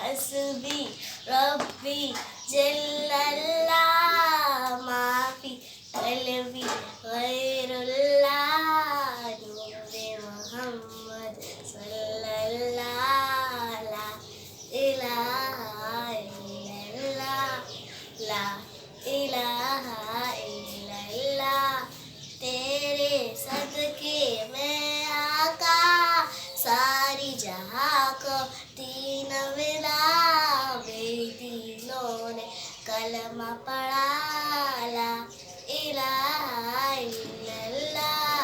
हस्बी रब्बी जल्लल्लाह माफी कल्बी गैरुल्लाह नूरे मोहम्मद सल्लल्लाह ला इलाहा इल्लल्लाह ला इलाहा इल्लल्लाह तेरे सदके में आका सारी जहां को तीन विदा बेदीनों ने कलमा पढ़ा ला इलाहा इल्लल्लाह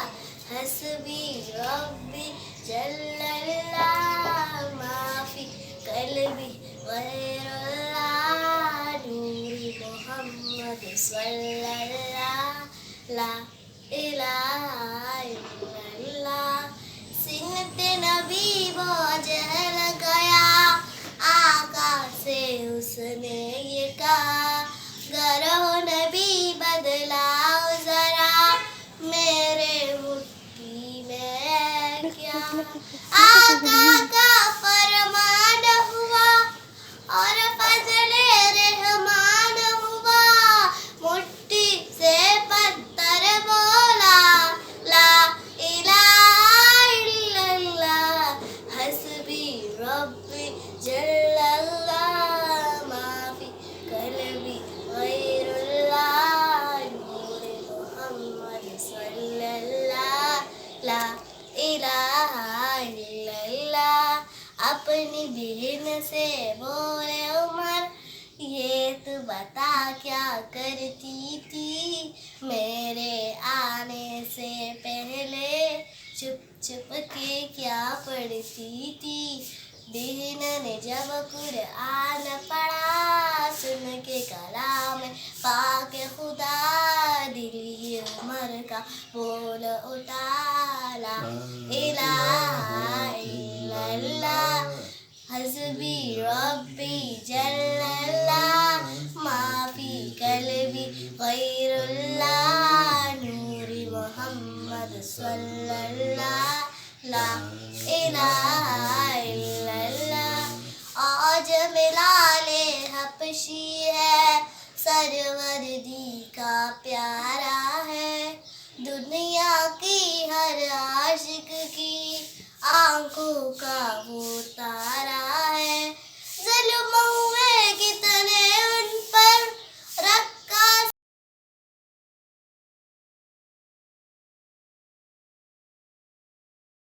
हस्बी रब्बी जल्लल्लाह माफी कल्बी गैरुल्लाह नूरी मोहम्मद सल्लल्लाह ला इलाहा इल्लल्लाह सिनते नबी वो जल गया आका से उसने ये कहा गरो नबी बदलाओ जरा मेरे मुट्ठी में है क्या आका का फरमान हुआ और फजले रहमान हुआ मुट्ठी से पत्थर बोला ला इलाहा इल्लल्लाह हस्बी रब्बी जल्लल्लाह माफी कल्बी गैरुल्लाह नूरे मोहम्मद सल्लल्लाह ला इलाहा इल्लल्लाह अपनी बहन से बोले उमर ये तू बता क्या करती थी मेरे आने से पहले चुप चुप के क्या पढ़ती थी बहन ने जब कुरान पढ़ा सुन के कलाम पाक खुदा दिली उमर का बोल उतारा इलाहा इल्लल्लाह हस्बी रब्बी जल्लल्लाह माफी कल्बी गैरुल्लाह नूरी मोहम्मद सल्लल्लाह ला इलाहा इल्लल्लाह आज मिलाले हबशी है सरवरदी का प्यारा है दुनिया की हर आशिक की आंखों का वो तारा